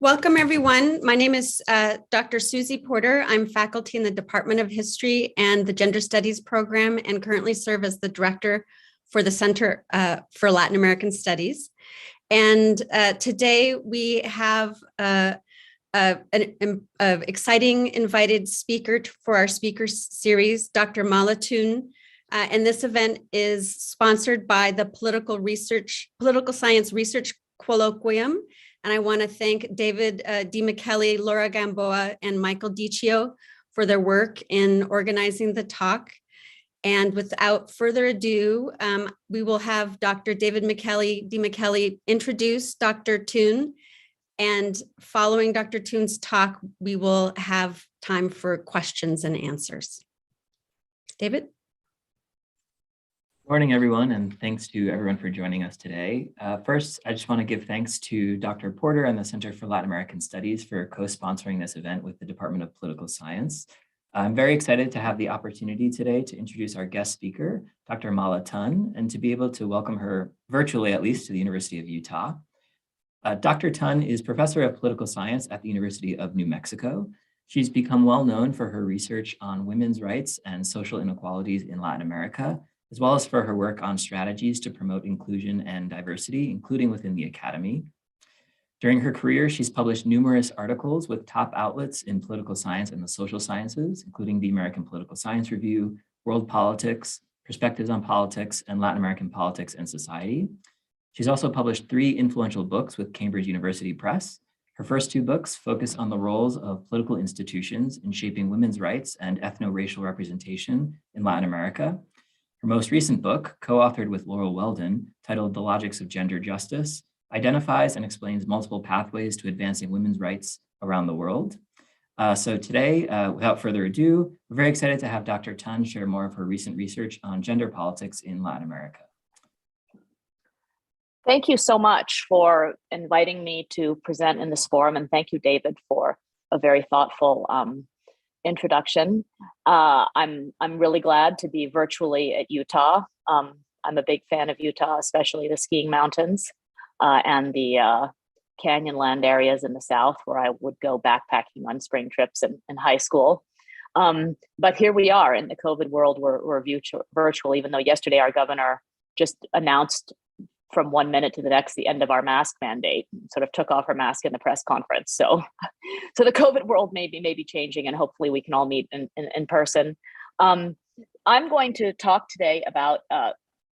Welcome, everyone. My name is Dr. Susie Porter. I'm faculty in the Department of History and the Gender Studies program, and currently serve as the director for the Center for Latin American Studies. And today we have an exciting invited speaker for our speaker series, Dr. Htun. And this event is sponsored by the Political Science Research Colloquium. And I want to thank David DiMichele, Laura Gamboa, and Michael Diccio for their work in organizing the talk. And without further ado, we will have Dr. David DiMichele introduce Dr. Htun. And following Dr. Thun's talk, we will have time for questions and answers. David? Morning, everyone, and thanks to everyone for joining us today. First, I just want to give thanks to Dr. Porter and the Center for Latin American Studies for co-sponsoring this event with the Department of Political Science. I'm very excited to have the opportunity today to introduce our guest speaker, Dr. Htun, and to be able to welcome her virtually, at least, to the University of Utah. Dr. Htun is professor of political science at the University of New Mexico. She's become well known for her research on women's rights and social inequalities in Latin America, as well as for her work on strategies to promote inclusion and diversity, including within the academy. During her career, she's published numerous articles with top outlets in political science and the social sciences, including the American Political Science Review, World Politics, Perspectives on Politics, and Latin American Politics and Society. She's also published 3 influential books with Cambridge University Press. Her first 2 books focus on the roles of political institutions in shaping women's rights and ethno-racial representation in Latin America. Her most recent book, co-authored with Laurel Weldon, titled The Logics of Gender Justice, identifies and explains multiple pathways to advancing women's rights around the world. So today, without further ado, we're very excited to have Dr. Htun share more of her recent research on gender politics in Latin America. Thank you so much for inviting me to present in this forum, and thank you, David, for a very thoughtful introduction. I'm really glad to be virtually at Utah. I'm a big fan of Utah, especially the skiing mountains and the canyonland areas in the south, where I would go backpacking on spring trips in high school. But here we are in the COVID world. We're virtual, even though yesterday our governor just announced from 1 minute to the next the end of our mask mandate, sort of took off her mask in the press conference. So the COVID world may be changing, and hopefully we can all meet in person. I'm going to talk today about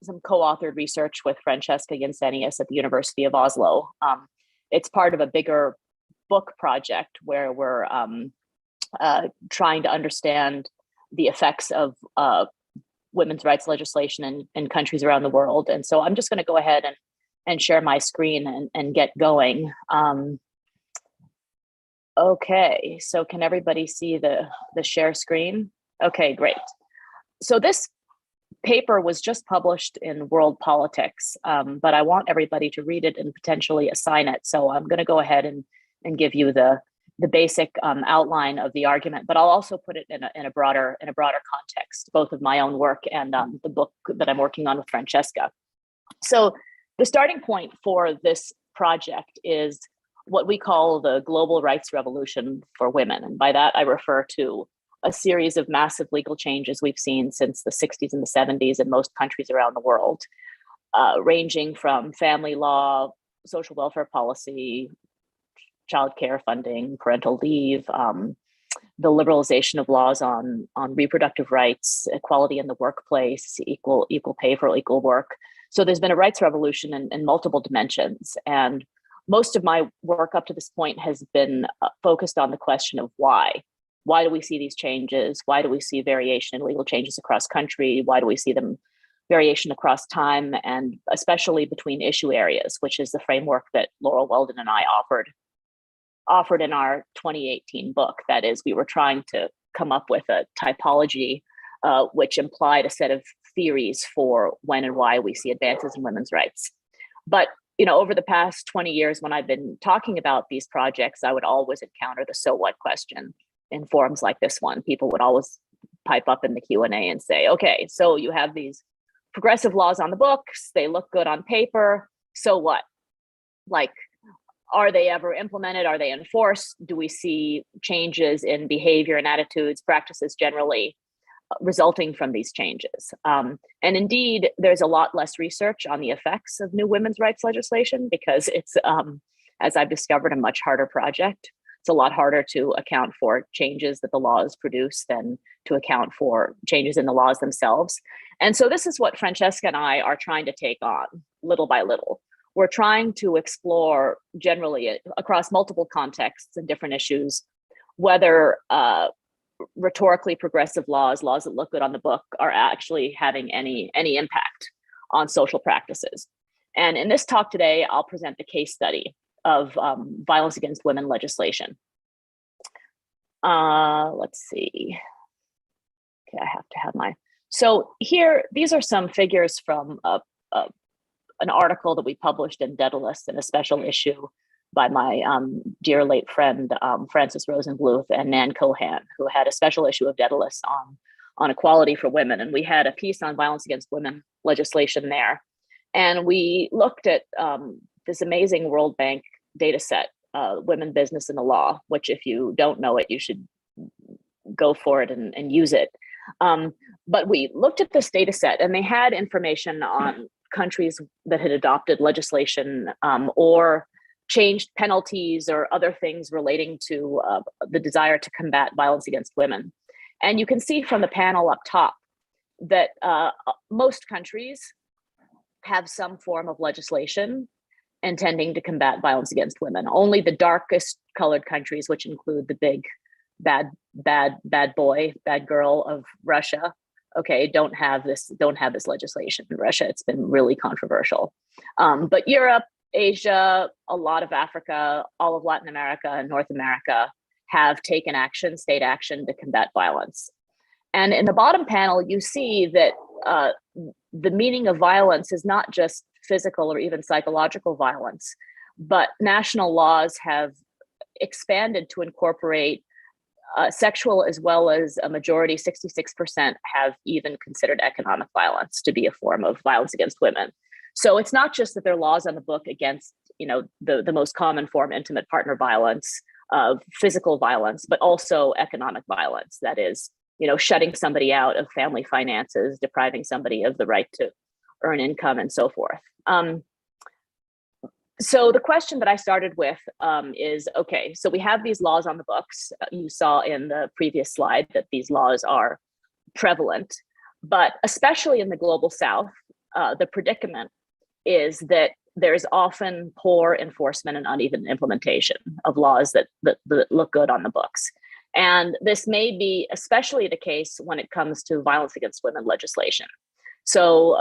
some co-authored research with Francesca Jensenius at the University of Oslo. It's part of a bigger book project where we're trying to understand the effects of women's rights legislation in countries around the world. And so I'm just going to go ahead and share my screen and get going. Okay, so can everybody see the share screen? Okay, great. So this paper was just published in World Politics, but I want everybody to read it and potentially assign it. So I'm going to go ahead and give you the basic outline of the argument, but I'll also put it in a broader context, both of my own work and the book that I'm working on with Francesca. So the starting point for this project is what we call the global rights revolution for women. And by that, I refer to a series of massive legal changes we've seen since the 60s and the 70s in most countries around the world, ranging from family law, social welfare policy, childcare funding, parental leave, the liberalization of laws on reproductive rights, equality in the workplace, equal pay for equal work. So there's been a rights revolution in multiple dimensions. And most of my work up to this point has been focused on the question of why. Why do we see these changes? Why do we see variation in legal changes across country? Why do we see them variation across time, and especially between issue areas, which is the framework that Laurel Weldon and I offered in our 2018 book. That is, we were trying to come up with a typology which implied a set of theories for when and why we see advances in women's rights. But over the past 20 years, when I've been talking about these projects, I would always encounter the so what question in forums like this one. People would always pipe up in the Q&A and say, okay, so you have these progressive laws on the books, they look good on paper, so what? Like, are they ever implemented? Are they enforced? Do we see changes in behavior and attitudes, practices generally resulting from these changes? And indeed, there's a lot less research on the effects of new women's rights legislation because it's, as I've discovered, a much harder project. It's a lot harder to account for changes that the laws produce than to account for changes in the laws themselves. And so this is what Francesca and I are trying to take on little by little. We're trying to explore generally across multiple contexts and different issues, whether rhetorically progressive laws that look good on the book, are actually having any impact on social practices. And in this talk today, I'll present the case study of violence against women legislation. Let's see. Okay, I have to have my. So here, these are some figures from an article that we published in Daedalus in a special issue by my dear late friend, Frances Rosenbluth and Nan Cohan, who had a special issue of Daedalus on equality for women. And we had a piece on violence against women legislation there. And we looked at this amazing World Bank data set, Women, Business, and the Law, which if you don't know it, you should go for it and use it. But we looked at this data set and they had information on countries that had adopted legislation or changed penalties or other things relating to the desire to combat violence against women. And you can see from the panel up top that most countries have some form of legislation intending to combat violence against women. Only the darkest colored countries, which include the big bad boy, bad girl of Russia, don't have this legislation in Russia. It's been really controversial. But Europe, Asia, a lot of Africa, all of Latin America and North America have taken action, state action to combat violence. And in the bottom panel, you see that the meaning of violence is not just physical or even psychological violence, but national laws have expanded to incorporate sexual as well as a majority, 66% have even considered economic violence to be a form of violence against women. So it's not just that there are laws on the book against, the most common form, intimate partner violence, of physical violence, but also economic violence. That is, shutting somebody out of family finances, depriving somebody of the right to earn income and so forth. So the question that I started with is, okay, so we have these laws on the books. You saw in the previous slide that these laws are prevalent, but especially in the global South, the predicament is that there's often poor enforcement and uneven implementation of laws that look good on the books. And this may be especially the case when it comes to violence against women legislation. So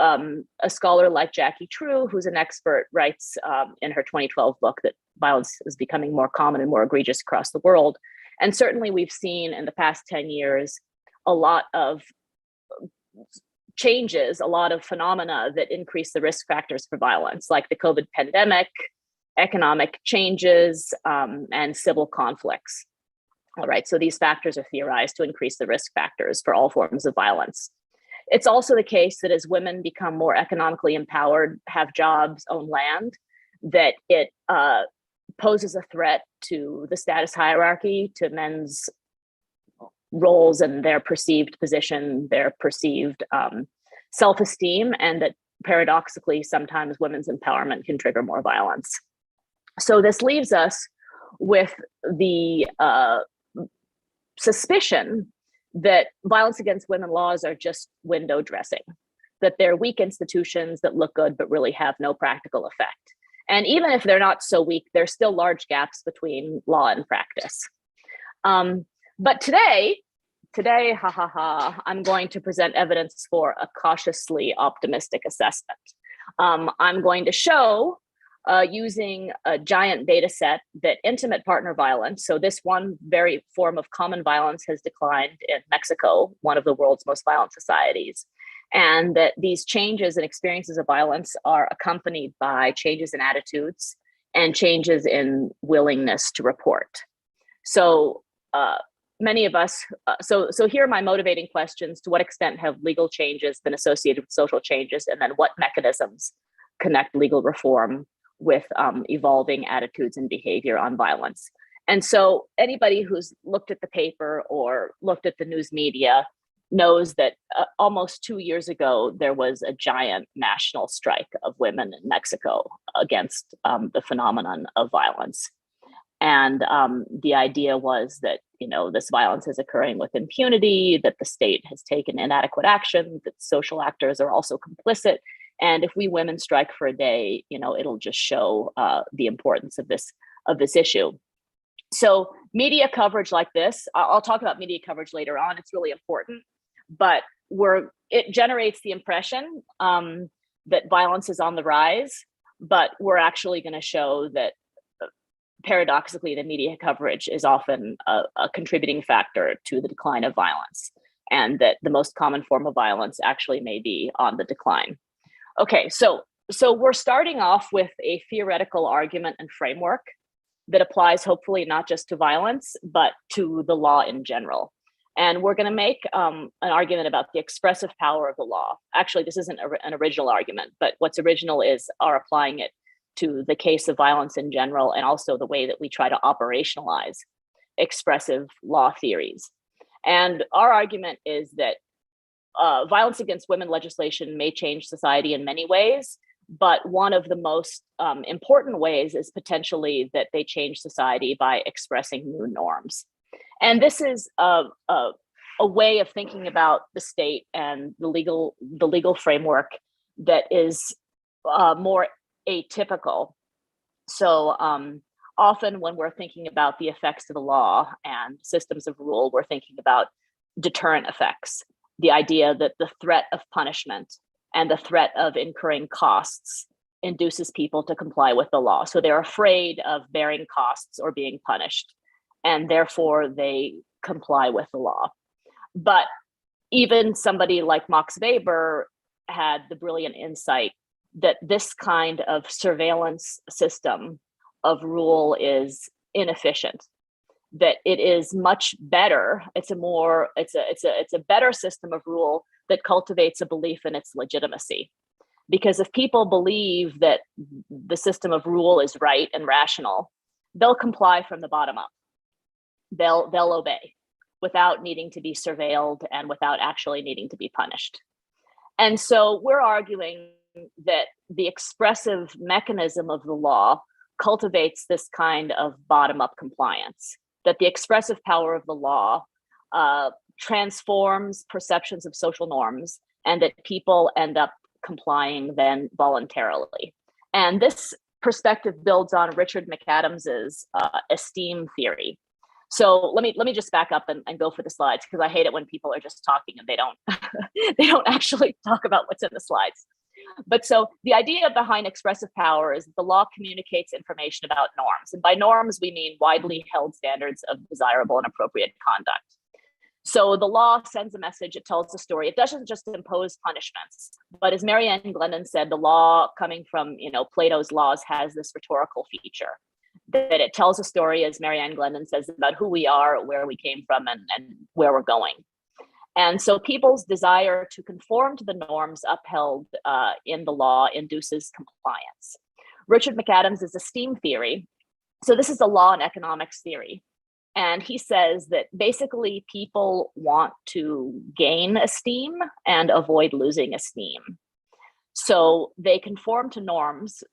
a scholar like Jackie True, who's an expert, writes in her 2012 book that violence is becoming more common and more egregious across the world. And certainly we've seen in the past 10 years, a lot of changes, a lot of phenomena that increase the risk factors for violence, like the COVID pandemic, economic changes, and civil conflicts. All right, so these factors are theorized to increase the risk factors for all forms of violence. It's also the case that as women become more economically empowered, have jobs, own land, that it poses a threat to the status hierarchy, to men's roles and their perceived position, their perceived self-esteem, and that paradoxically, sometimes women's empowerment can trigger more violence. So this leaves us with the suspicion that violence against women laws are just window dressing, that they're weak institutions that look good but really have no practical effect. And even if they're not so weak, there's still large gaps between law and practice. But today, I'm going to present evidence for a cautiously optimistic assessment. I'm going to show using a giant data set that intimate partner violence, so this one very form of common violence, has declined in Mexico, one of the world's most violent societies, and that these changes and experiences of violence are accompanied by changes in attitudes and changes in willingness to report. So many of us, so here are my motivating questions. To what extent have legal changes been associated with social changes? And then what mechanisms connect legal reform with evolving attitudes and behavior on violence? And so anybody who's looked at the paper or looked at the news media knows that almost 2 years ago, there was a giant national strike of women in Mexico against the phenomenon of violence. And the idea was that, this violence is occurring with impunity, that the state has taken inadequate action, that social actors are also complicit. And if we women strike for a day, it'll just show the importance of this issue. So media coverage like this, I'll talk about media coverage later on, it's really important, but it generates the impression that violence is on the rise, but we're actually going to show that paradoxically, the media coverage is often a contributing factor to the decline of violence, and that the most common form of violence actually may be on the decline. Okay, so we're starting off with a theoretical argument and framework that applies hopefully not just to violence, but to the law in general. And we're going to make an argument about the expressive power of the law. Actually, this isn't an original argument, but what's original is our applying it to the case of violence in general, and also the way that we try to operationalize expressive law theories. And our argument is that violence against women legislation may change society in many ways, but one of the most important ways is potentially that they change society by expressing new norms. And this is a way of thinking about the state and the legal framework that is more atypical. So often when we're thinking about the effects of the law and systems of rule, we're thinking about deterrent effects, the idea that the threat of punishment and the threat of incurring costs induces people to comply with the law. So they're afraid of bearing costs or being punished, and therefore they comply with the law. But even somebody like Max Weber had the brilliant insight that this kind of surveillance system of rule is inefficient, that it is much better. It's a better system of rule that cultivates a belief in its legitimacy. Because if people believe that the system of rule is right and rational, they'll comply from the bottom up. They'll obey without needing to be surveilled and without actually needing to be punished. And so we're arguing that the expressive mechanism of the law cultivates this kind of bottom-up compliance, that the expressive power of the law transforms perceptions of social norms, and that people end up complying then voluntarily. And this perspective builds on Richard McAdams's esteem theory. So let me just back up and go for the slides, because I hate it when people are just talking and they don't actually talk about what's in the slides. But so the idea behind expressive power is that the law communicates information about norms. And by norms, we mean widely held standards of desirable and appropriate conduct. So the law sends a message, it tells a story. It doesn't just impose punishments, but as Marianne Glendon said, the law coming from Plato's laws has this rhetorical feature, that it tells a story, as Marianne Glendon says, about who we are, where we came from, and where we're going. And so people's desire to conform to the norms upheld in the law induces compliance. Richard McAdams' esteem theory. So this is a law and economics theory. And he says that basically people want to gain esteem and avoid losing esteem. So they conform to norms,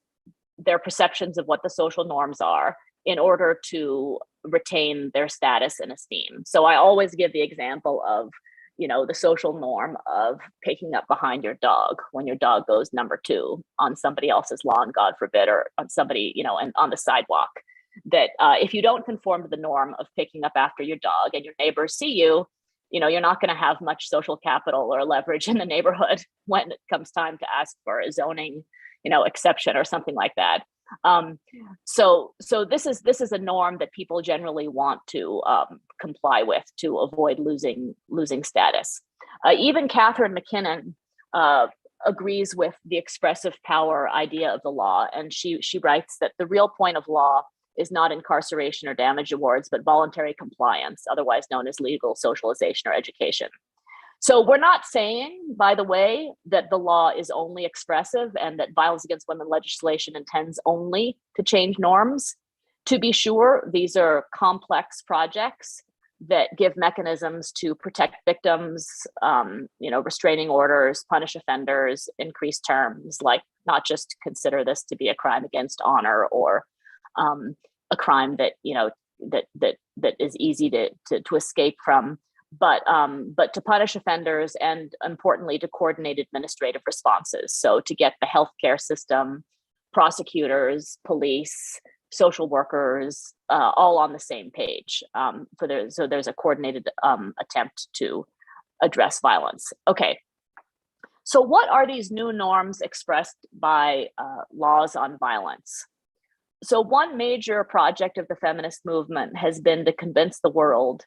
their perceptions of what the social norms are, in order to retain their status and esteem. So I always give the example of the social norm of picking up behind your dog when your dog goes number 2 on somebody else's lawn, God forbid, or on somebody, and on the sidewalk. That if you don't conform to the norm of picking up after your dog and your neighbors see you, you're not going to have much social capital or leverage in the neighborhood when it comes time to ask for a zoning, exception or something like that. So this is a norm that people generally want to comply with to avoid losing status. Even Catherine McKinnon agrees with the expressive power idea of the law. And she writes that the real point of law is not incarceration or damage awards, but voluntary compliance, otherwise known as legal socialization or education. So we're not saying, by the way, that the law is only expressive and that violence against women legislation intends only to change norms. To be sure, these are complex projects that give mechanisms to protect victims, restraining orders, punish offenders, increase terms, like not just consider this to be a crime against honor or a crime that that is easy to escape from, but to punish offenders and, importantly, to coordinate administrative responses. So to get the healthcare system, prosecutors, police, social workers, all on the same page. So there's a coordinated attempt to address violence. Okay. So what are these new norms expressed by laws on violence? So one major project of the feminist movement has been to convince the world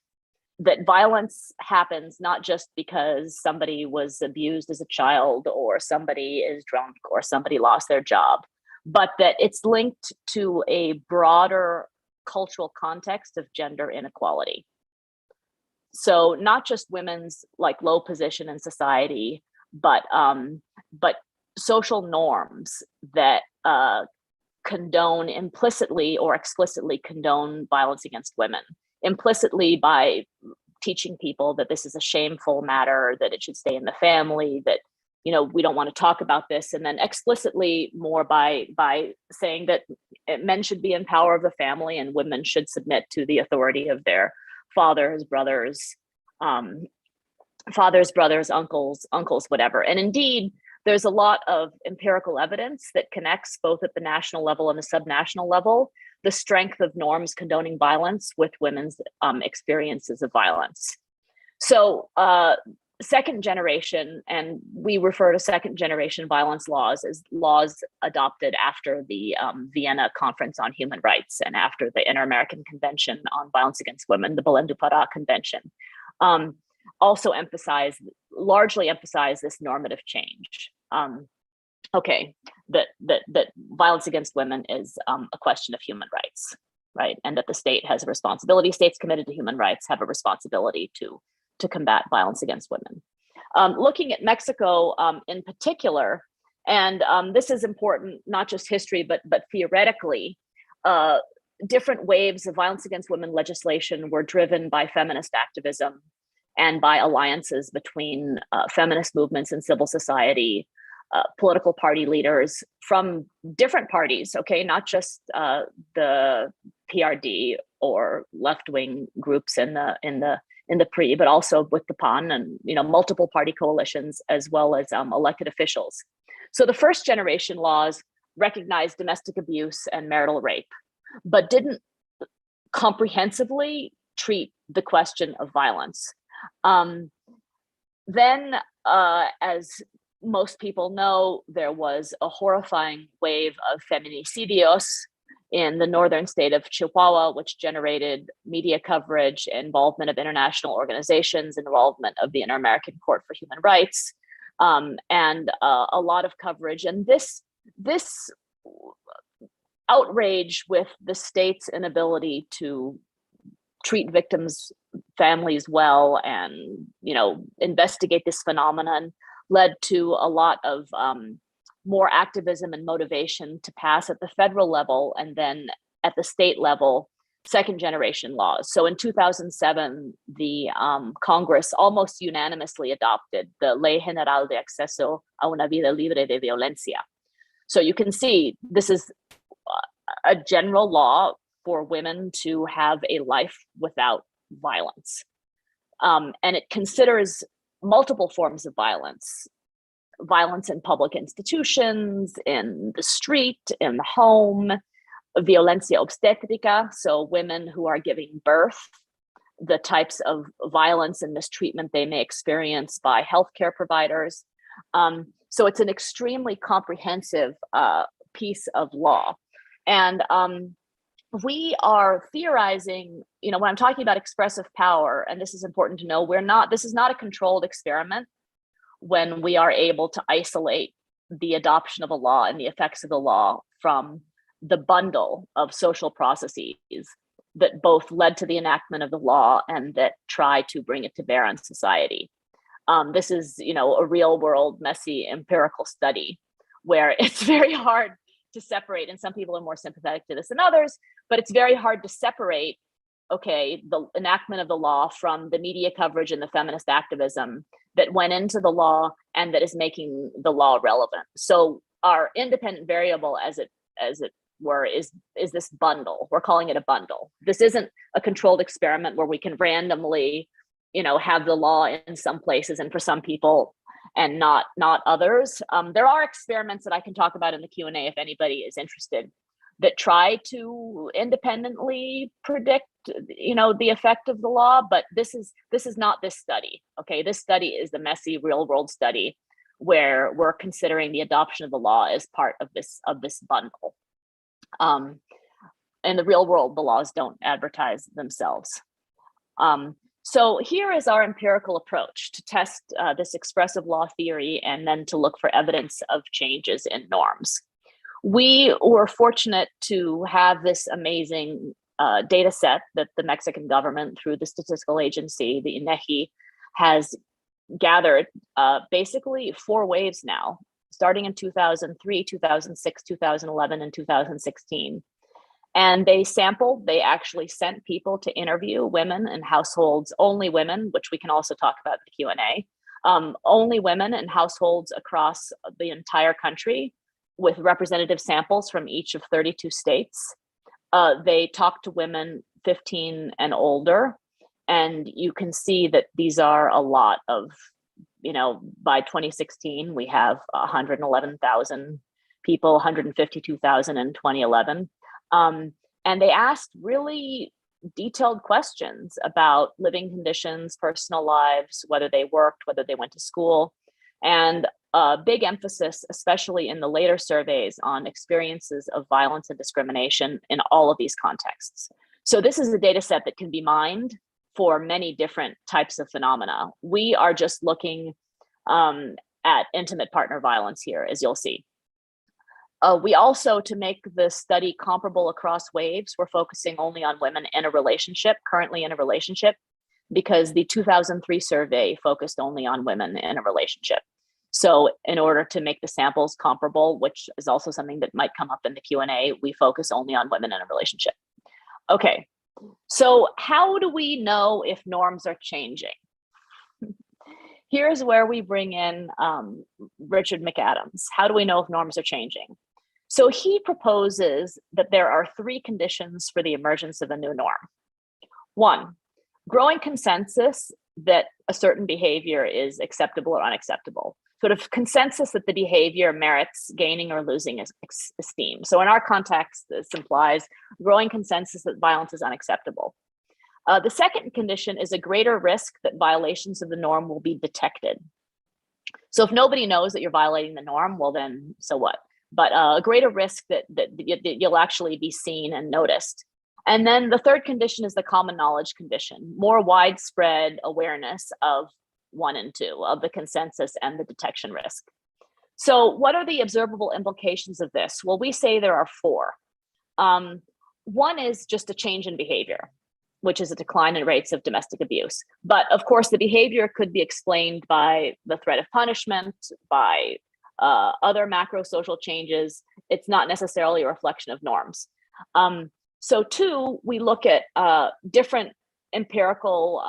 that violence happens not just because somebody was abused as a child or somebody is drunk or somebody lost their job, but that it's linked to a broader cultural context of gender inequality. So not just women's like low position in society, but social norms that condone implicitly or explicitly condone violence against women, implicitly by teaching people that this is a shameful matter, that it should stay in the family, that we don't want to talk about this, and then explicitly more by saying that men should be in power of the family and women should submit to the authority of their fathers, brothers, uncles, whatever. And indeed, there's a lot of empirical evidence that connects both at the national level and the subnational level, the strength of norms condoning violence with women's experiences of violence. So second generation, and we refer to second generation violence laws as laws adopted after the Vienna Conference on Human Rights and after the Inter-American Convention on Violence Against Women, the Belém do Pará Convention, also largely emphasize this normative change. That violence against women is a question of human rights, right? And that the state has a responsibility, states committed to human rights have a responsibility to combat violence against women. Looking at Mexico in particular, and this is important, not just history, but theoretically, different waves of violence against women legislation were driven by feminist activism and by alliances between feminist movements and civil society, political party leaders from different parties, okay, not just the PRD or left-wing groups in the PRI, but also with the PAN and multiple party coalitions, as well as elected officials. So the first generation laws recognized domestic abuse and marital rape, but didn't comprehensively treat the question of violence. Then, as most people know, there was a horrifying wave of feminicidios in the northern state of Chihuahua, which generated media coverage, involvement of international organizations, involvement of the Inter-American Court for Human Rights, and a lot of coverage. And this outrage with the state's inability to treat victims' families well and investigate this phenomenon led to a lot of more activism and motivation to pass at the federal level and then at the state level second generation laws. So in 2007, the Congress almost unanimously adopted the Ley General de Acceso a una vida libre de violencia. So you can see this is a general law for women to have a life without violence. And it considers multiple forms of violence in public institutions, in the street, in the home, violencia obstétrica, so women who are giving birth, the types of violence and mistreatment they may experience by healthcare providers. So it's an extremely comprehensive piece of law. And we are theorizing, when I'm talking about expressive power, and this is important to know, this is not a controlled experiment. when we are able to isolate the adoption of a law and the effects of the law from the bundle of social processes that both led to the enactment of the law and that try to bring it to bear on society. This is, a real world, messy empirical study where it's very hard to separate, and some people are more sympathetic to this than others, but it's very hard to separate, the enactment of the law from the media coverage and the feminist activism that went into the law and that is making the law relevant. So our independent variable, as it were, is this bundle. We're calling it a bundle. This isn't a controlled experiment where we can randomly, have the law in some places and for some people and not others. There are experiments that I can talk about in the Q&A if anybody is interested, that try to independently predict, the effect of the law, but this is not this study. Okay, this study is the messy real world study where we're considering the adoption of the law as part of this bundle. In the real world, the laws don't advertise themselves. So here is our empirical approach to test this expressive law theory and then to look for evidence of changes in norms. We were fortunate to have this amazing data set that the Mexican government, through the statistical agency, the INEGI, has gathered basically 4 waves now, starting in 2003, 2006, 2011, and 2016. And they actually sent people to interview women in households, only women, which we can also talk about in the Q&A, only women in households across the entire country with representative samples from each of 32 states. They talked to women 15 and older, and you can see that these are a lot of, by 2016, we have 111,000 people, 152,000 in 2011. And they asked really detailed questions about living conditions, personal lives, whether they worked, whether they went to school, and a big emphasis, especially in the later surveys, on experiences of violence and discrimination in all of these contexts. So this is a data set that can be mined for many different types of phenomena. We are just looking at intimate partner violence here, as you'll see. We also, to make the study comparable across waves, we're focusing only on women in a relationship, currently in a relationship, because the 2003 survey focused only on women in a relationship. So in order to make the samples comparable, which is also something that might come up in the Q&A, we focus only on women in a relationship. Okay, so how do we know if norms are changing? Here's where we bring in Richard McAdams. How do we know if norms are changing? So he proposes that there are 3 conditions for the emergence of a new norm. 1, growing consensus that a certain behavior is acceptable or unacceptable. Sort of consensus that the behavior merits gaining or losing esteem. So in our context, this implies growing consensus that violence is unacceptable. The second condition is a greater risk that violations of the norm will be detected. So if nobody knows that you're violating the norm, well then, so what? But a greater risk that you'll actually be seen and noticed. And then the third condition is the common knowledge condition, more widespread awareness of 1 and 2, of the consensus and the detection risk. So what are the observable implications of this? Well, we say there are 4. 1 is just a change in behavior, which is a decline in rates of domestic abuse. But of course, the behavior could be explained by the threat of punishment, by other macro social changes. It's not necessarily a reflection of norms. So 2, we look at different empirical,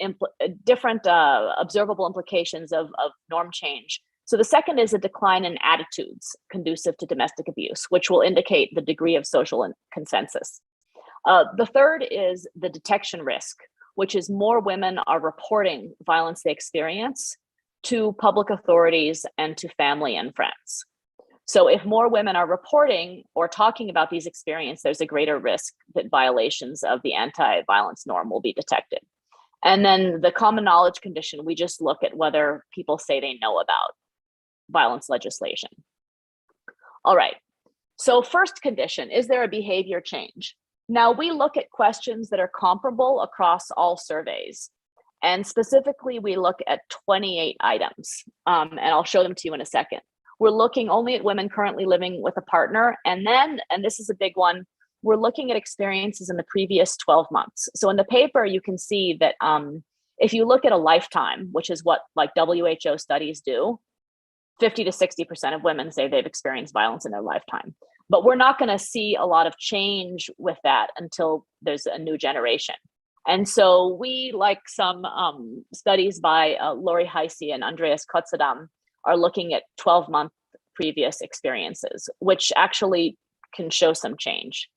observable implications of norm change. So the second is a decline in attitudes conducive to domestic abuse, which will indicate the degree of social consensus. The third is the detection risk, which is more women are reporting violence they experience to public authorities and to family and friends. So if more women are reporting or talking about these experiences, there's a greater risk that violations of the anti-violence norm will be detected. And then the common knowledge condition, we just look at whether people say they know about violence legislation. All right, so first condition, is there a behavior change? Now we look at questions that are comparable across all surveys. And specifically, we look at 28 items, and I'll show them to you in a second. We're looking only at women currently living with a partner. And then, and this is a big one, we're looking at experiences in the previous 12 months. So in the paper, you can see that if you look at a lifetime, which is what like WHO studies do, 50 to 60% of women say they've experienced violence in their lifetime. But we're not going to see a lot of change with that until there's a new generation. And so we, like some studies by Lori Heisey and Andreas Kotzadam, are looking at 12-month previous experiences, which actually can show some change.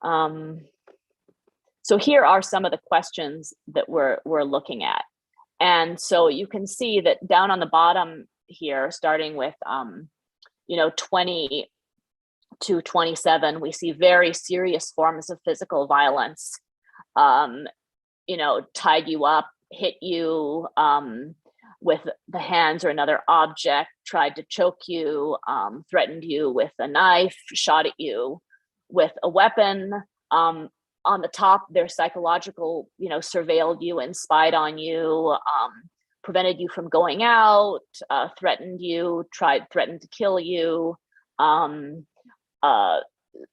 So here are some of the questions that we're looking at. And so you can see that down on the bottom here, starting with 20 to 27, we see very serious forms of physical violence. Tied you up, hit you with the hands or another object, tried to choke you, threatened you with a knife, shot at you with a weapon. On the top, their psychological, surveilled you and spied on you, prevented you from going out, threatened you, threatened to kill you.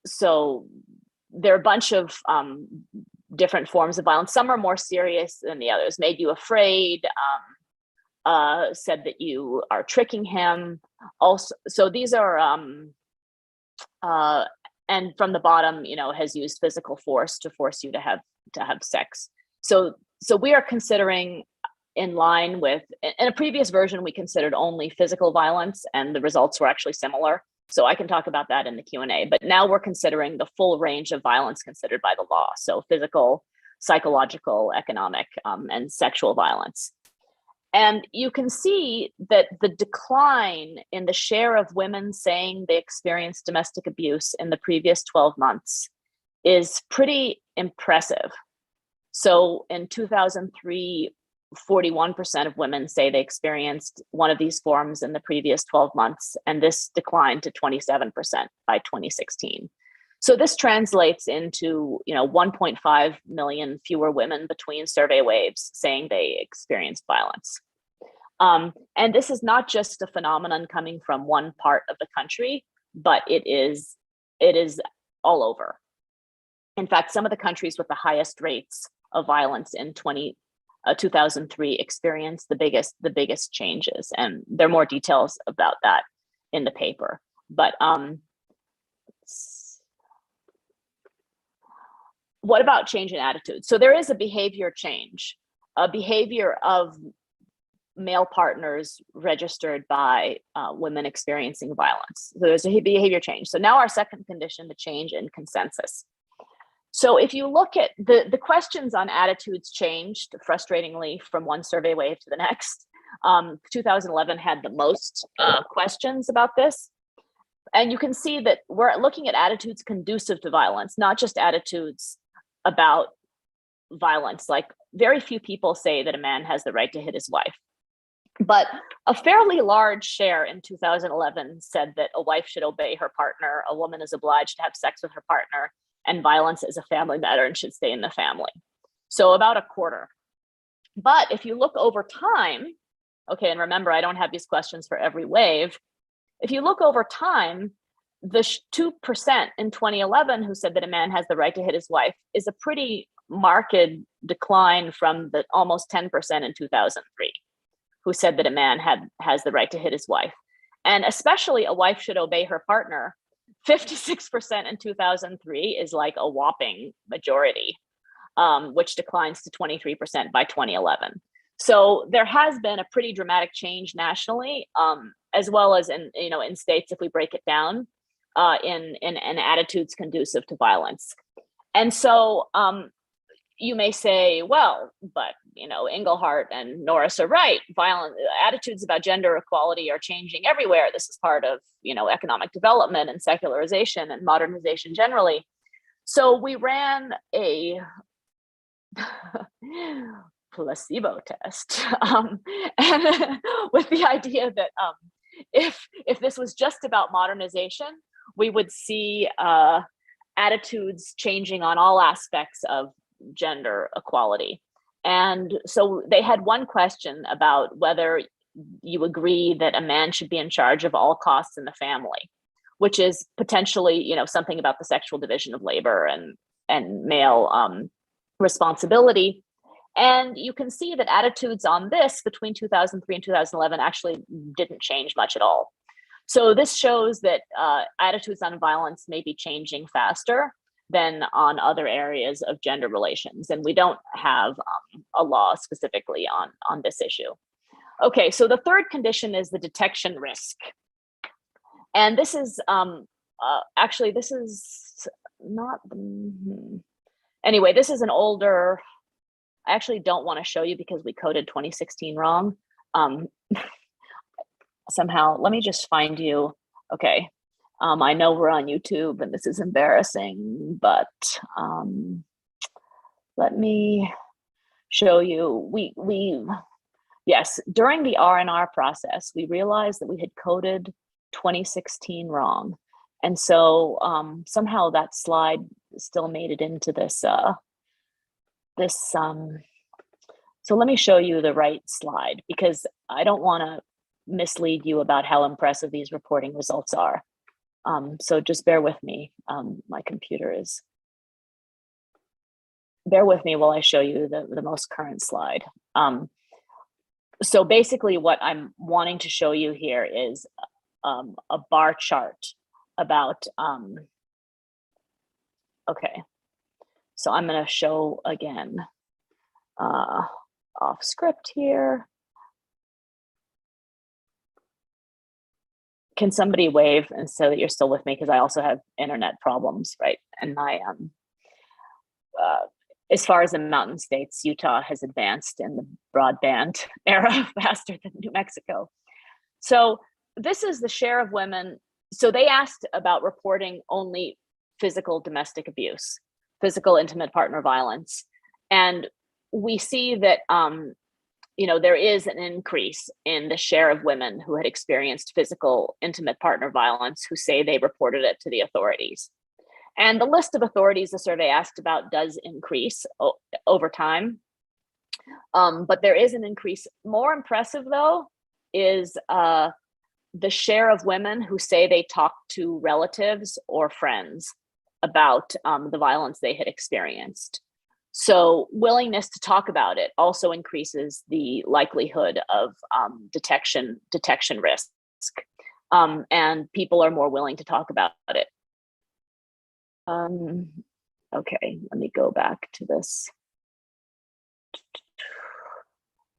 So there are a bunch of different forms of violence. Some are more serious than the others. Made you afraid, said that you are tricking him. Also, so these are, and from the bottom, has used physical force to force you to have sex. So we are considering, in line with, in a previous version, we considered only physical violence, and the results were actually similar. So I can talk about that in the Q&A, but now we're considering the full range of violence considered by the law. So physical, psychological, economic, and sexual violence. And you can see that the decline in the share of women saying they experienced domestic abuse in the previous 12 months is pretty impressive. So in 2003, 41% of women say they experienced one of these forms in the previous 12 months, and this declined to 27% by 2016. So this translates into 1.5 million fewer women between survey waves saying they experienced violence. And this is not just a phenomenon coming from one part of the country, but it is all over. In fact, some of the countries with the highest rates of violence in 2003 experienced the biggest changes, and there are more details about that in the paper. But what about change in attitude? So there is a behavior change, a behavior of male partners registered by women experiencing violence. So there's a behavior change. So now our second condition, the change in consensus. So if you look at the questions on attitudes changed frustratingly from one survey wave to the next. 2011 had the most questions about this. And you can see that we're looking at attitudes conducive to violence, not just attitudes about violence. Like very few people say that a man has the right to hit his wife. But a fairly large share in 2011 said that a wife should obey her partner, a woman is obliged to have sex with her partner, and violence is a family matter and should stay in the family. So about a quarter. But if you look over time, okay, and remember, I don't have these questions for every wave. If you look over time, the 2% in 2011 who said that a man has the right to hit his wife is a pretty marked decline from the almost 10% in 2003 who said that a man has the right to hit his wife. And especially a wife should obey her partner. 56% in 2003 is like a whopping majority, which declines to 23% by 2011. So there has been a pretty dramatic change nationally, as well as in states, if we break it down, in attitudes conducive to violence. And so you may say, well, but Engelhardt and Norris are right. Violent attitudes about gender equality are changing everywhere. This is part of economic development and secularization and modernization generally. So we ran a placebo test, and with the idea that if this was just about modernization, we would see attitudes changing on all aspects of gender equality. And so they had one question about whether you agree that a man should be in charge of all costs in the family, which is potentially, something about the sexual division of labor and male responsibility. And you can see that attitudes on this between 2003 and 2011 actually didn't change much at all. So this shows that attitudes on violence may be changing faster than on other areas of gender relations. And we don't have a law specifically on this issue. Okay, so the third condition is the detection risk. And this is, actually, this is not, anyway, this is an older, I actually don't want to show you because we coded 2016 wrong. Somehow, let me just find you, okay. I know we're on YouTube and this is embarrassing, but let me show you. Yes, during the R&R process, we realized that we had coded 2016 wrong. And so somehow that slide still made it into this, so let me show you the right slide because I don't want to mislead you about how impressive these reporting results are. So just bear with me. My computer is, bear with me while I show you the most current slide. So basically what I'm wanting to show you here is a bar chart about, okay. So I'm gonna show again, off script here. Can somebody wave and so that you're still with me? Because I also have internet problems, right? And as far as the mountain states, Utah has advanced in the broadband era faster than New Mexico. So this is the share of women. So they asked about reporting only physical domestic abuse, physical intimate partner violence. And we see that there is an increase in the share of women who had experienced physical intimate partner violence who say they reported it to the authorities. And the list of authorities the survey asked about does increase over time. But there is an increase. More impressive though, is the share of women who say they talked to relatives or friends about the violence they had experienced. So willingness to talk about it also increases the likelihood of detection risk. And people are more willing to talk about it. Okay, let me go back to this.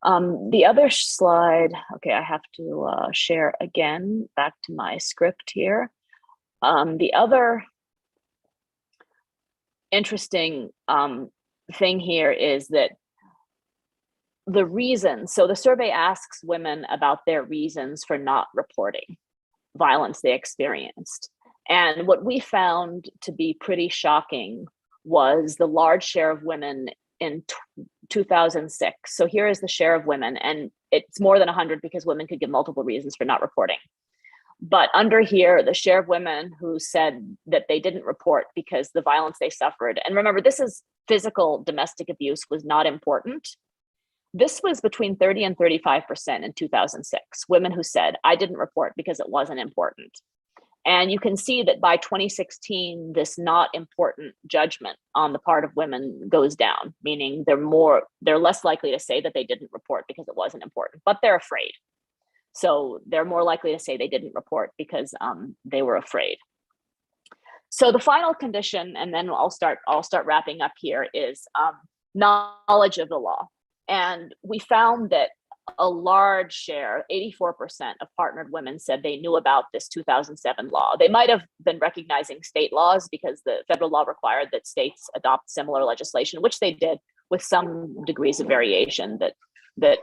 The other slide, okay, I have to share again, back to my script here. The other interesting thing here is that the reason, so the survey asks women about their reasons for not reporting violence they experienced. And what we found to be pretty shocking was the large share of women in 2006. So here is the share of women, and it's more than 100 because women could give multiple reasons for not reporting. But under here, the share of women who said that they didn't report because the violence they suffered, and remember, this is physical domestic abuse, was not important. This was between 30 and 35% in 2006, women who said, I didn't report because it wasn't important. And you can see that by 2016, this not important judgment on the part of women goes down, meaning they're less likely to say that they didn't report because it wasn't important, but they're afraid. So they're more likely to say they didn't report because they were afraid. So the final condition, and then I'll start wrapping up here, is knowledge of the law. And we found that a large share, 84% of partnered women, said they knew about this 2007 law. They might have been recognizing state laws because the federal law required that states adopt similar legislation, which they did with some degrees of variation that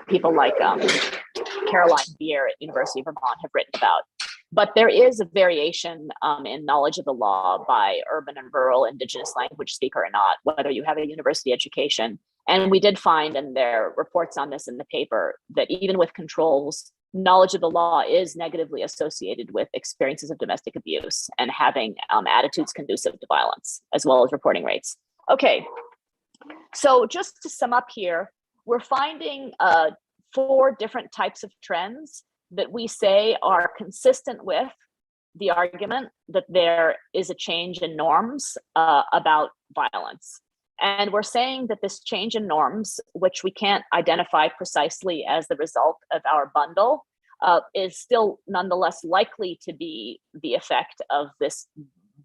people like Caroline Beer at University of Vermont have written about. But there is a variation in knowledge of the law by urban and rural, indigenous language speaker or not, whether you have a university education. And we did find, and there are reports on this in the paper, that even with controls, knowledge of the law is negatively associated with experiences of domestic abuse and having attitudes conducive to violence, as well as reporting rates. Okay, So just to sum up here, we're finding 4 different types of trends that we say are consistent with the argument that there is a change in norms about violence. And we're saying that this change in norms, which we can't identify precisely as the result of our bundle, is still nonetheless likely to be the effect of this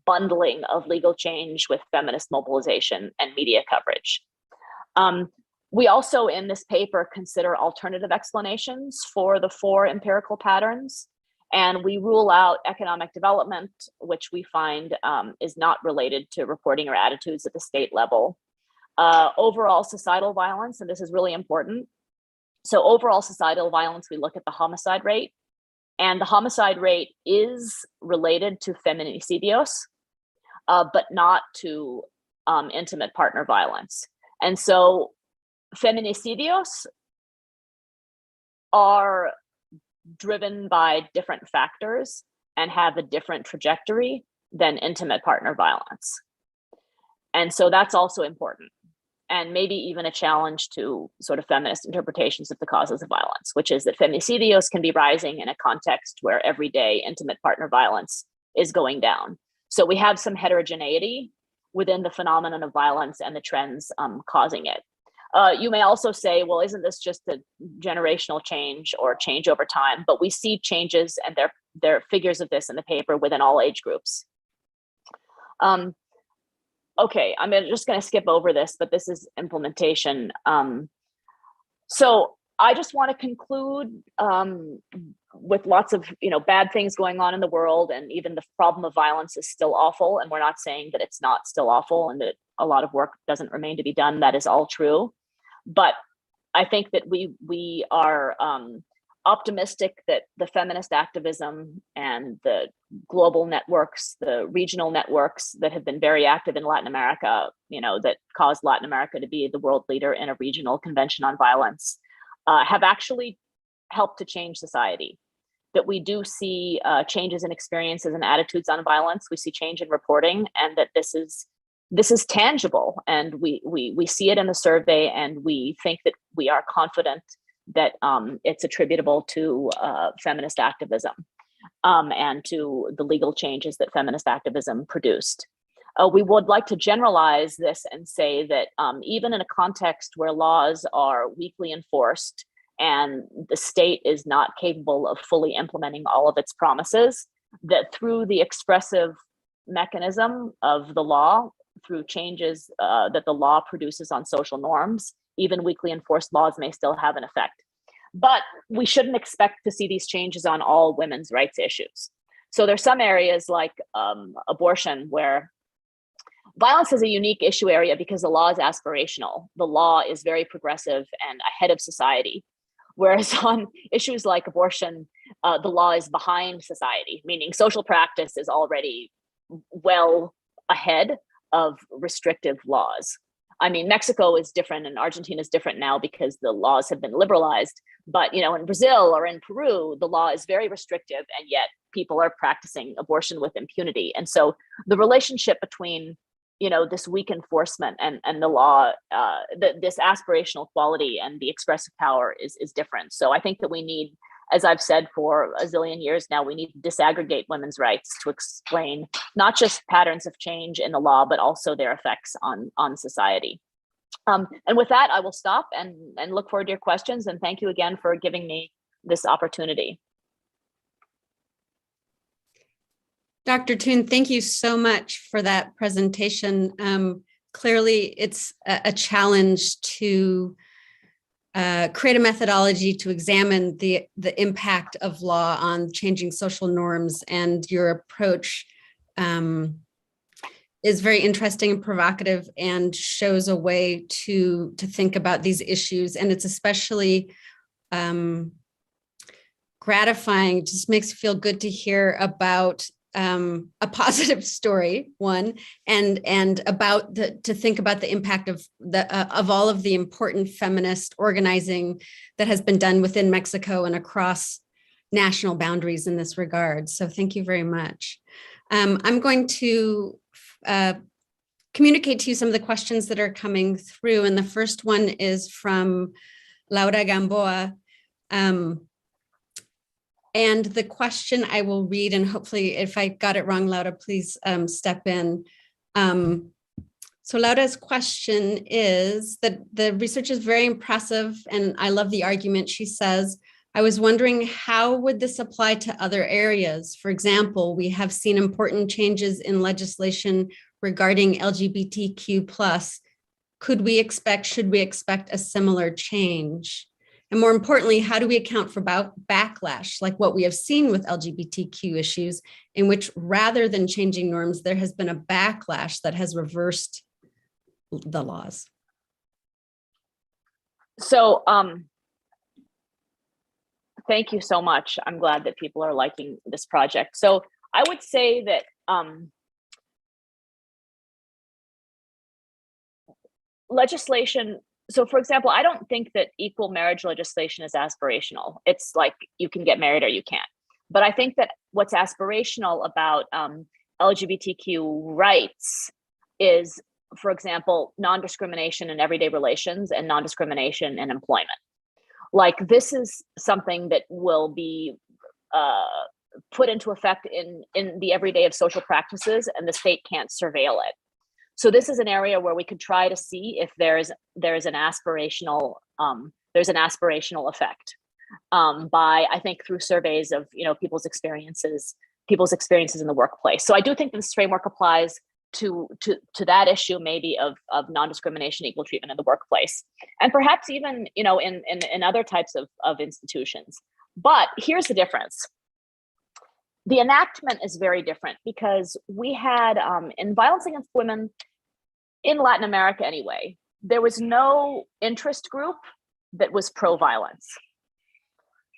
bundling of legal change with feminist mobilization and media coverage. We also, in this paper, consider alternative explanations for the 4 empirical patterns, and we rule out economic development, which we find is not related to reporting or attitudes at the state level. Overall societal violence, and this is really important. So overall societal violence, we look at the homicide rate, and the homicide rate is related to feminicidios, but not to intimate partner violence. And so feminicidios are driven by different factors and have a different trajectory than intimate partner violence. And so that's also important, and maybe even a challenge to sort of feminist interpretations of the causes of violence, which is that feminicidios can be rising in a context where everyday intimate partner violence is going down. So we have some heterogeneity within the phenomenon of violence and the trends causing it. You may also say, well, isn't this just a generational change or change over time? But we see changes, and there are figures of this in the paper within all age groups. Okay, I'm just going to skip over this, but this is implementation. So I just want to conclude with lots of bad things going on in the world, and even the problem of violence is still awful, and we're not saying that it's not still awful and that a lot of work doesn't remain to be done. That is all true. But I think that we are optimistic that the feminist activism and the global networks, the regional networks that have been very active in Latin America, that caused Latin America to be the world leader in a regional convention on violence, have actually helped to change society. That we do see changes in experiences and attitudes on violence. We see change in reporting, and that this is tangible, and we see it in the survey, and we think that we are confident that it's attributable to feminist activism and to the legal changes that feminist activism produced. We would like to generalize this and say that even in a context where laws are weakly enforced and the state is not capable of fully implementing all of its promises, that through the expressive mechanism of the law, through changes that the law produces on social norms, even weakly enforced laws may still have an effect. But we shouldn't expect to see these changes on all women's rights issues. So there's some areas like abortion where violence is a unique issue area because the law is aspirational. The law is very progressive and ahead of society. Whereas on issues like abortion, the law is behind society, meaning social practice is already well ahead of restrictive laws. I mean, Mexico is different and Argentina is different now because the laws have been liberalized. But, in Brazil or in Peru, the law is very restrictive, and yet people are practicing abortion with impunity. And so the relationship between, this weak enforcement and the law, this aspirational quality and the expressive power is different. So I think that we need, as I've said for a zillion years now, we need to disaggregate women's rights to explain not just patterns of change in the law, but also their effects on society. And with that, I will stop and look forward to your questions. And thank you again for giving me this opportunity. Dr. Htun, thank you so much for that presentation. Clearly, it's a challenge to create a methodology to examine the impact of law on changing social norms, and your approach is very interesting and provocative and shows a way to think about these issues. And it's especially gratifying, it just makes it feel good to hear about a positive story, one, and about to think about the impact of all of the important feminist organizing that has been done within Mexico and across national boundaries in this regard. So thank you very much. I'm going to communicate to you some of the questions that are coming through. And the first one is from Laura Gamboa. And the question I will read, and hopefully if I got it wrong, Laura, please step in. So Laura's question is that the research is very impressive, and I love the argument. She says, I was wondering, how would this apply to other areas? For example, we have seen important changes in legislation regarding LGBTQ+. Should we expect a similar change? And more importantly, how do we account for backlash, like what we have seen with LGBTQ issues, in which rather than changing norms, there has been a backlash that has reversed the laws? So thank you so much. I'm glad that people are liking this project. So I would say that legislation, so for example, I don't think that equal marriage legislation is aspirational. It's like you can get married or you can't. But I think that what's aspirational about LGBTQ rights is, for example, non-discrimination in everyday relations and non-discrimination in employment. Like, this is something that will be put into effect in the everyday of social practices, and the state can't surveil it. So this is an area where we could try to see if there's an aspirational effect by, I think, through surveys of people's experiences in the workplace. So I do think this framework applies to that issue, maybe of non-discrimination, equal treatment in the workplace, and perhaps even in other types of institutions. But here's the difference. The enactment is very different, because we had in violence against women in Latin America anyway, there was no interest group that was pro-violence.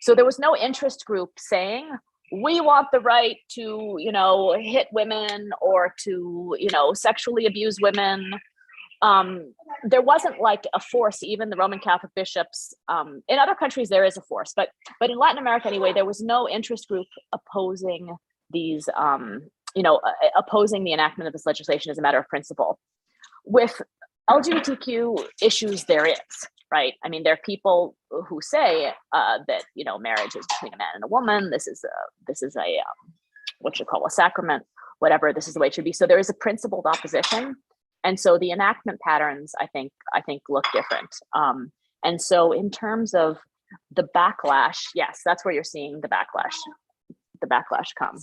So there was no interest group saying, we want the right to, hit women or to, sexually abuse women. There wasn't like a force. Even the Roman Catholic bishops, in other countries there is a force, but in Latin America anyway, there was no interest group opposing these, opposing the enactment of this legislation as a matter of principle. With LGBTQ issues, there is, right? I mean, there are people who say that marriage is between a man and a woman. This is a what you call a sacrament, whatever. This is the way it should be. So there is a principled opposition. And so the enactment patterns, I think look different. And so in terms of the backlash, yes, that's where you're seeing the backlash come.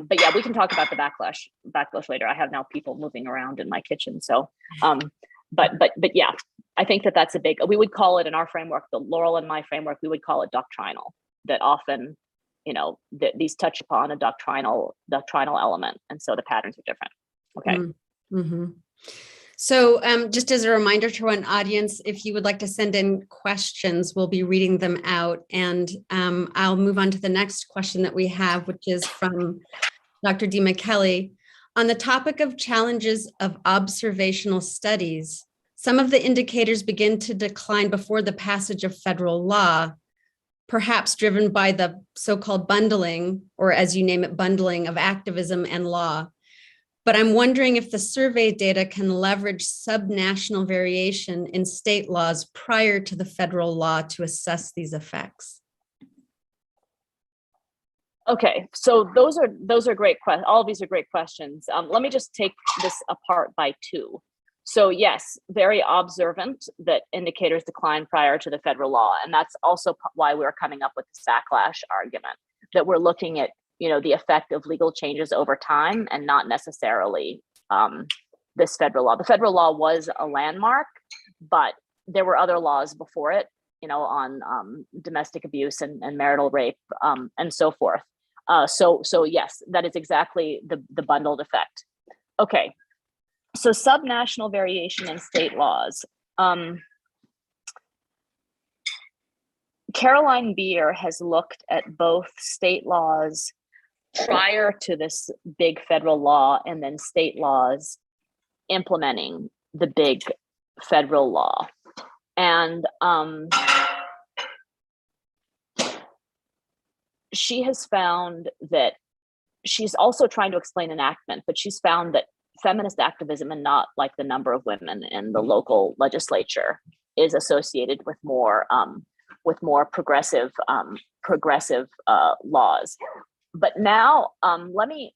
But yeah, we can talk about the backlash later. I have now people moving around in my kitchen. So, but yeah, I think that's a big, we would call it in our framework, the Laurel and my framework, we would call it doctrinal, that often, these touch upon a doctrinal element. And so the patterns are different. Okay. Mm-hmm. So just as a reminder to our audience, if you would like to send in questions, we'll be reading them out. And I'll move on to the next question that we have, which is from Dr. D. McKelly. On the topic of challenges of observational studies, some of the indicators begin to decline before the passage of federal law, perhaps driven by the so-called bundling, or as you name it, bundling of activism and law. But I'm wondering if the survey data can leverage subnational variation in state laws prior to the federal law to assess these effects. Okay, so those are great questions. All of these are great questions. Let me just take this apart by two. So yes, very observant that indicators decline prior to the federal law. And that's also why we're coming up with the backlash argument, that we're looking at the effect of legal changes over time and not necessarily this federal law. The federal law was a landmark, but there were other laws before it, on domestic abuse and marital rape and so forth. So yes, that is exactly the bundled effect. Okay, so subnational variation in state laws. Caroline Beer has looked at both state laws prior to this big federal law and then state laws implementing the big federal law. And she has found that she's also trying to explain enactment, but she's found that feminist activism, and not like the number of women in the local legislature, is associated with more progressive laws. But now let me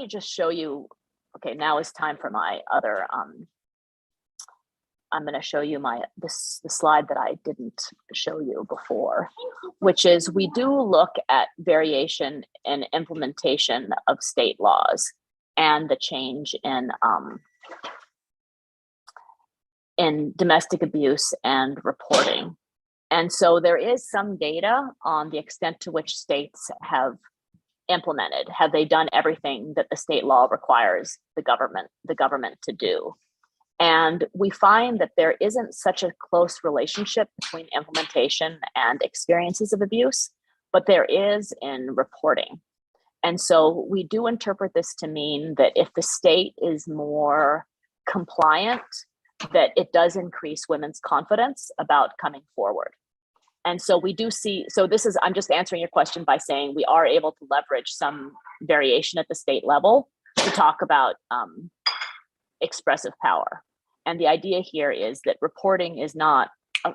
just show you. Okay, now is time for my other. I'm going to show you the slide that I didn't show you before, which is we do look at variation in implementation of state laws and the change in domestic abuse and reporting. And so there is some data on the extent to which states have implemented. Have they done everything that the state law requires the government to do? And we find that there isn't such a close relationship between implementation and experiences of abuse, but there is in reporting. And so we do interpret this to mean that if the state is more compliant, that it does increase women's confidence about coming forward. And so we do see, so this is, I'm just answering your question by saying we are able to leverage some variation at the state level to talk about expressive power. And the idea here is that reporting is not a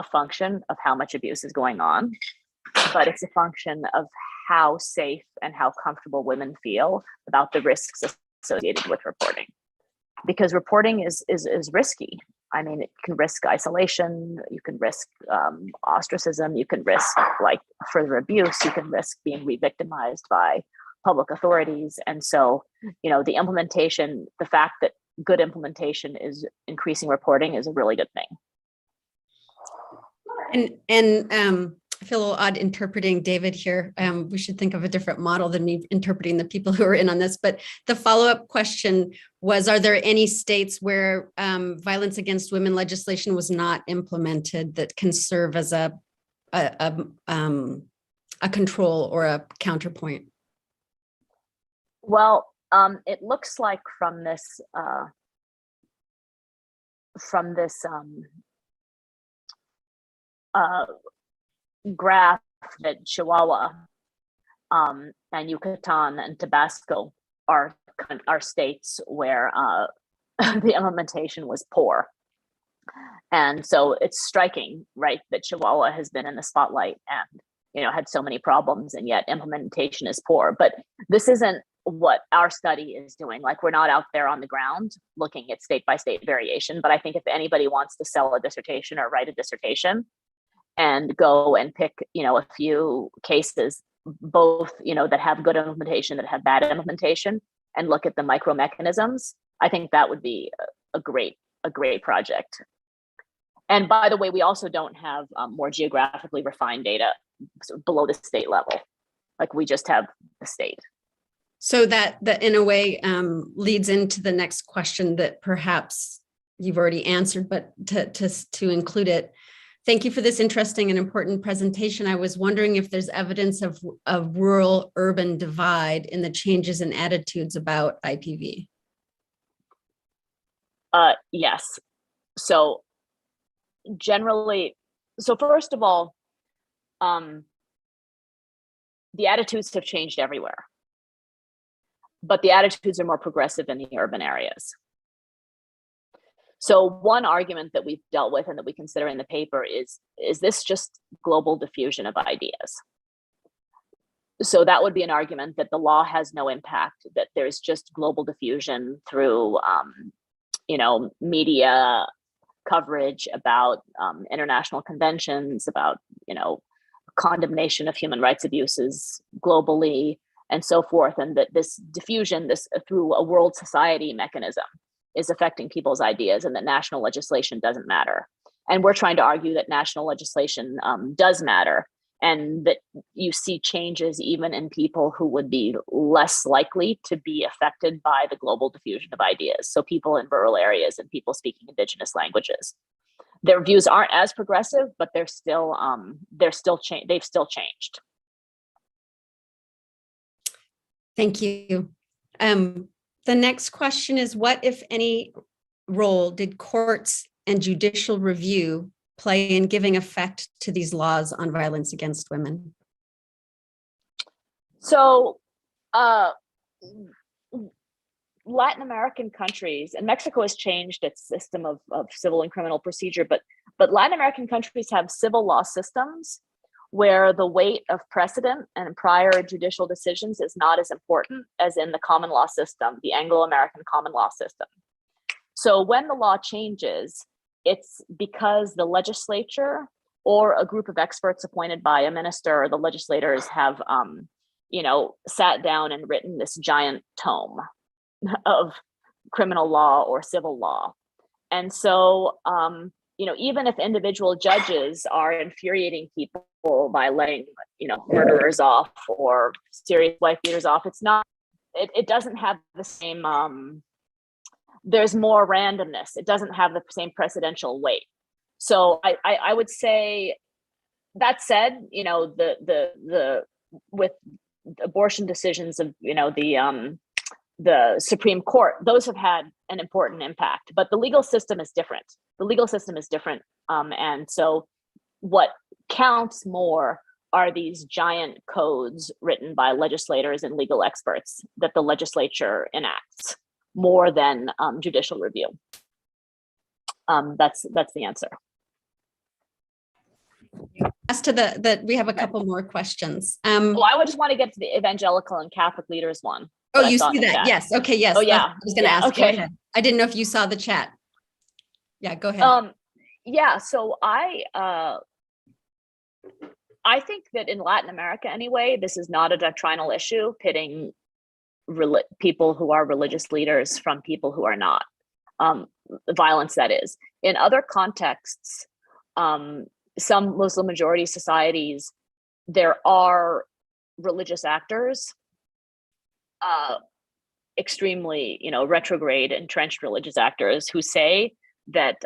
function of how much abuse is going on, but it's a function of how safe and how comfortable women feel about the risks associated with reporting. Because reporting is risky. I mean, it can risk isolation, you can risk ostracism, you can risk like further abuse, you can risk being re-victimized by public authorities. And so, you know, the implementation, the fact that good implementation is increasing reporting is a really good thing. And I feel a little odd interpreting David here. We should think of a different model than me interpreting the people who are in on this. But the follow-up question was, are there any states where violence against women legislation was not implemented that can serve as a control or a counterpoint? Well, it looks like from this graph that Chihuahua and Yucatan and Tabasco are states where the implementation was poor. And so it's striking, right, that Chihuahua has been in the spotlight and, you know, had so many problems, and yet implementation is poor. But this isn't what our study is doing. Like, we're not out there on the ground looking at state by state variation. But I think if anybody wants to sell a dissertation or write a dissertation and go and pick, you know, a few cases, both, you know, that have good implementation, that have bad implementation, and look at the micro mechanisms, I think that would be a great project. And by the way, we also don't have more geographically refined data below the state level. Like, we just have the state. So that in a way leads into the next question that perhaps you've already answered, but to include it. Thank you for this interesting and important presentation. I was wondering if there's evidence of a rural-urban divide in the changes in attitudes about IPV. Yes. So generally, so first of all, the attitudes have changed everywhere, but the attitudes are more progressive in the urban areas. So one argument that we've dealt with and that we consider in the paper is this just global diffusion of ideas? So that would be an argument that the law has no impact, that there's just global diffusion through, you know, media coverage about international conventions, about, you know, condemnation of human rights abuses globally and so forth. And that this diffusion, this through a world society mechanism, is affecting people's ideas, and that national legislation doesn't matter. And we're trying to argue that national legislation does matter, and that you see changes even in people who would be less likely to be affected by the global diffusion of ideas. So people in rural areas and people speaking indigenous languages. Their views aren't as progressive, but they've still changed. Thank you. The next question is, what, if any, role did courts and judicial review play in giving effect to these laws on violence against women? So Latin American countries, and Mexico has changed its system of civil and criminal procedure, but Latin American countries have civil law systems where the weight of precedent and prior judicial decisions is not as important as in the common law system, the Anglo-American common law system. So when the law changes, it's because the legislature or a group of experts appointed by a minister or the legislators have sat down and written this giant tome of criminal law or civil law. And so, even if individual judges are infuriating people by letting, murderers off or serious wife beaters off, it doesn't have the same, there's more randomness. It doesn't have the same precedential weight. So I would say, that said, with abortion decisions of, the Supreme Court, those have had an important impact, but the legal system is different. And so what counts more are these giant codes written by legislators and legal experts that the legislature enacts more than judicial review. That's the answer. As to we have a couple more questions. Well, I would just want to get to the evangelical and Catholic leaders one. Oh, you see that? Chat. Yes. Okay. Yes. Oh, yeah. I was going to ask. Okay. Go ahead. I didn't know if you saw the chat. Yeah. Go ahead. Yeah. So I think that in Latin America, anyway, this is not a doctrinal issue, pitting people who are religious leaders from people who are not. Violence, that is. In other contexts, some Muslim majority societies, there are religious actors, extremely, retrograde, entrenched religious actors who say that,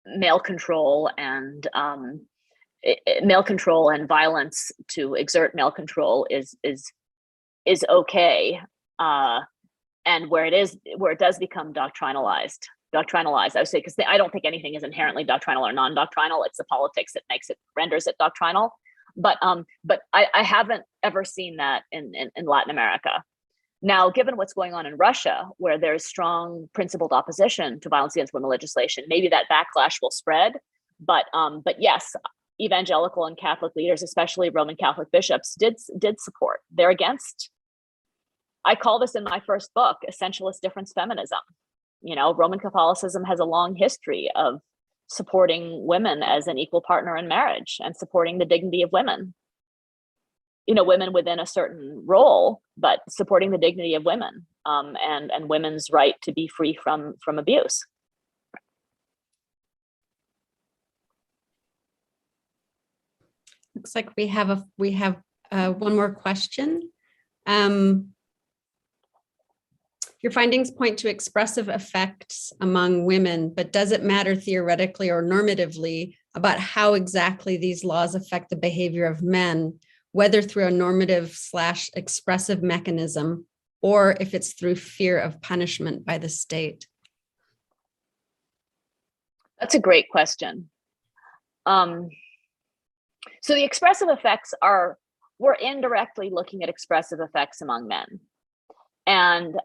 male control and violence to exert male control is okay, and where it does become doctrinalized, I would say, because I don't think anything is inherently doctrinal or non-doctrinal. It's the politics that renders it doctrinal. But I haven't ever seen that in Latin America. Now, given what's going on in Russia, where there's strong principled opposition to violence against women legislation, maybe that backlash will spread. But yes, evangelical and Catholic leaders, especially Roman Catholic bishops, did support. They're against. I call this in my first book, essentialist difference feminism. Roman Catholicism has a long history of supporting women as an equal partner in marriage and supporting the dignity of women. Women within a certain role, but supporting the dignity of women, and women's right to be free from abuse. Looks like we have one more question. Your findings point to expressive effects among women, but does it matter theoretically or normatively about how exactly these laws affect the behavior of men, whether through a normative/expressive mechanism, or if it's through fear of punishment by the state? That's a great question. So the expressive effects we're indirectly looking at expressive effects among men. And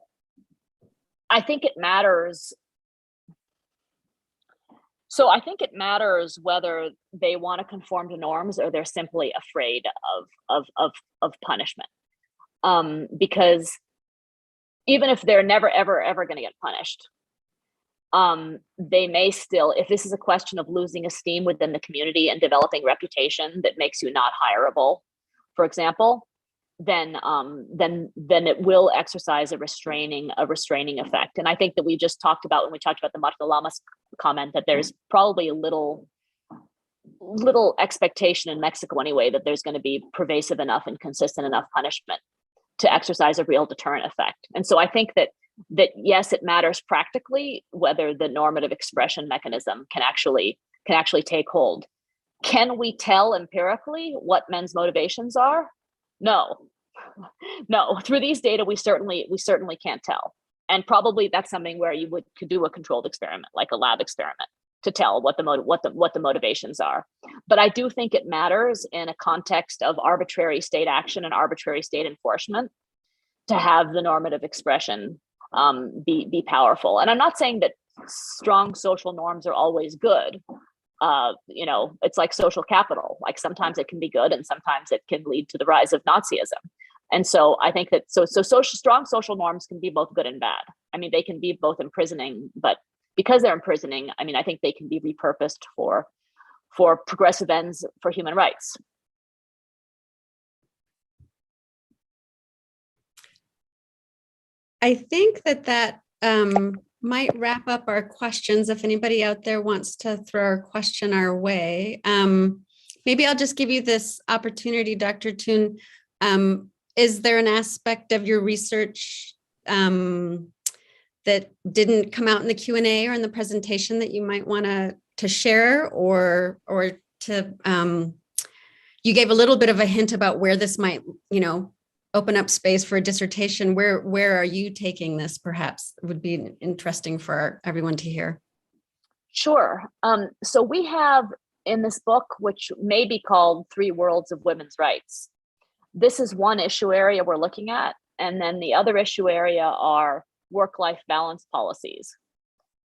I think it matters. So I think it matters whether they want to conform to norms or they're simply afraid of punishment. Because even if they're never, ever going to get punished, they may still, if this is a question of losing esteem within the community and developing reputation that makes you not hireable, for example, then it will exercise a restraining effect. And I think that we just talked about, when we talked about the Marta Lamas comment, that there's probably a little expectation in Mexico anyway, that there's going to be pervasive enough and consistent enough punishment to exercise a real deterrent effect. And so I think that yes, it matters practically whether the normative expression mechanism can actually take hold. Can we tell empirically what men's motivations are? No. Through these data, we certainly can't tell. And probably that's something where you could do a controlled experiment, like a lab experiment, to tell what the motivations are. But I do think it matters in a context of arbitrary state action and arbitrary state enforcement to have the normative expression be powerful. And I'm not saying that strong social norms are always good. It's like social capital. Like sometimes it can be good, and sometimes it can lead to the rise of Nazism. And so I think that strong social norms can be both good and bad. I mean, they can be both imprisoning, but because they're imprisoning, I mean, I think they can be repurposed for progressive ends for human rights. I think that might wrap up our questions. If anybody out there wants to throw a question our way, maybe I'll just give you this opportunity, Dr. Htun. Is there an aspect of your research that didn't come out in the Q&A or in the presentation that you might want to share, or to you gave a little bit of a hint about where this might, open up space for a dissertation. Where are you taking this? Perhaps it would be interesting for everyone to hear. Sure. So we have in this book, which may be called 3 Worlds of Women's Rights. This is one issue area we're looking at. And then the other issue area are work-life balance policies.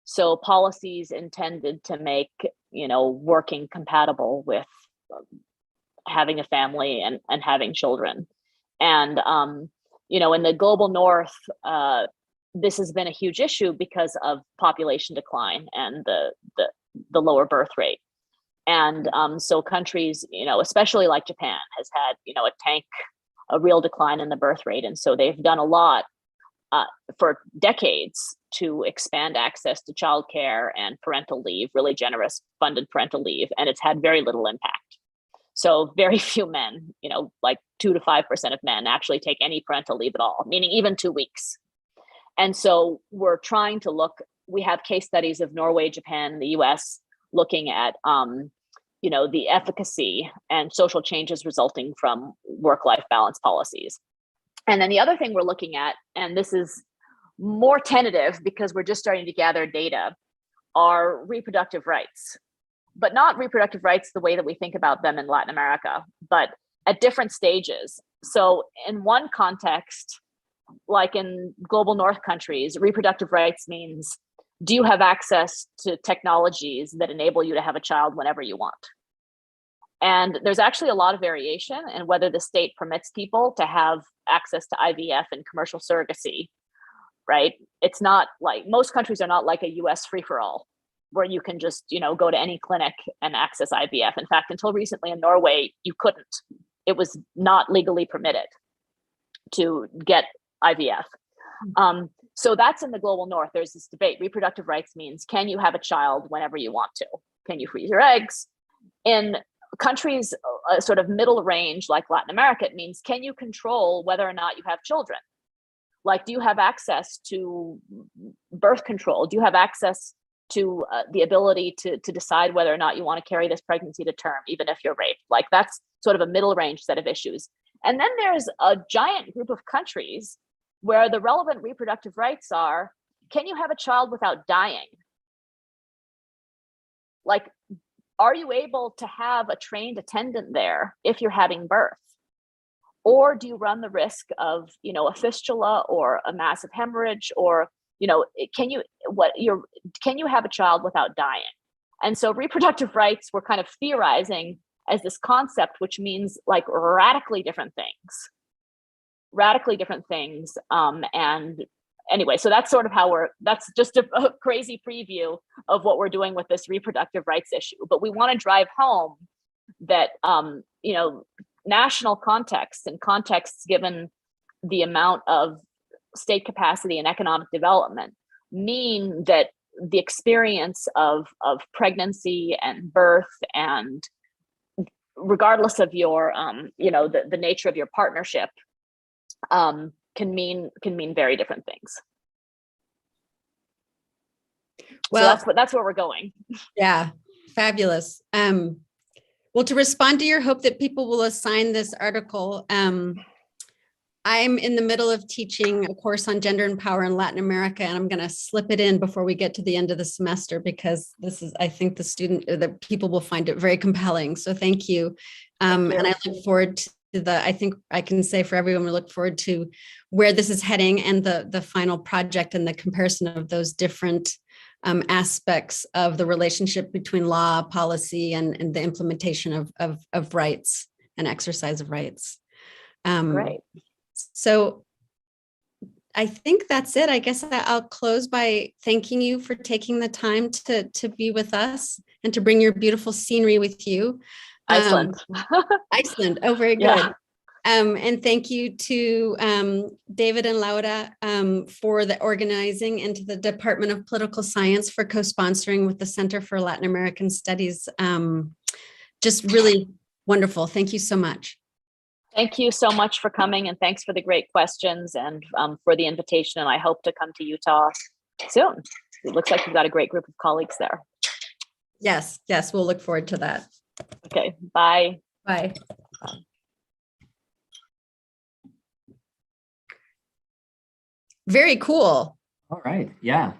So policies intended to make, working compatible with having a family and having children. And, in the global north, this has been a huge issue because of population decline and the lower birth rate. And so countries, especially like Japan, has had, a real decline in the birth rate. And so they've done a lot for decades to expand access to childcare and parental leave, really generous funded parental leave, and it's had very little impact. So very few men, like 2 to 5% of men actually take any parental leave at all, meaning even 2 weeks. And so we're trying to we have case studies of Norway, Japan, the US, looking at the efficacy and social changes resulting from work-life balance policies. And then the other thing we're looking at, and this is more tentative because we're just starting to gather data, are reproductive rights. But not reproductive rights the way that we think about them in Latin America, but at different stages. So in one context, like in global north countries, reproductive rights means, do you have access to technologies that enable you to have a child whenever you want? And there's actually a lot of variation in whether the state permits people to have access to IVF and commercial surrogacy, right? It's not like, most countries are not like a US free-for-all, where you can just, go to any clinic and access IVF. In fact, until recently in Norway, you couldn't. It was not legally permitted to get IVF. So that's in the global north. There's this debate. Reproductive rights means, can you have a child whenever you want to? Can you freeze your eggs? In countries sort of middle range like Latin America, it means, can you control whether or not you have children? Like, do you have access to birth control? Do you have access to the ability to decide whether or not you want to carry this pregnancy to term, even if you're raped? Like, that's sort of a middle range set of issues. And then there's a giant group of countries where the relevant reproductive rights are, can you have a child without dying? Like, are you able to have a trained attendant there if you're having birth? Or do you run the risk of, a fistula or a massive hemorrhage, or can you have a child without dying? And so reproductive rights, we're kind of theorizing as this concept, which means like radically different things. And anyway, so that's sort of how that's just a crazy preview of what we're doing with this reproductive rights issue. But we want to drive home that, national contexts and contexts given the amount of state capacity and economic development mean that the experience of pregnancy and birth, and regardless of your the nature of your partnership, can mean very different things. Well, so that's where we're going. Yeah, fabulous. Well, to respond to your hope that people will assign this article, I'm in the middle of teaching a course on gender and power in Latin America, and I'm going to slip it in before we get to the end of the semester because this is, I think the people will find it very compelling. So thank you. And I look forward to I think I can say for everyone, we look forward to where this is heading and the final project and the comparison of those different aspects of the relationship between law, policy, and the implementation of rights and exercise of rights. Great. So I think that's it. I guess I'll close by thanking you for taking the time to be with us and to bring your beautiful scenery with you. Iceland. Iceland. Oh, very good. Yeah. And thank you to David and Laura for the organizing, and to the Department of Political Science for co-sponsoring with the Center for Latin American Studies. Just really wonderful. Thank you so much. Thank you so much for coming, and thanks for the great questions and for the invitation. And I hope to come to Utah soon. It looks like you've got a great group of colleagues there. Yes, we'll look forward to that. Okay, bye. Bye. Very cool. All right. Yeah.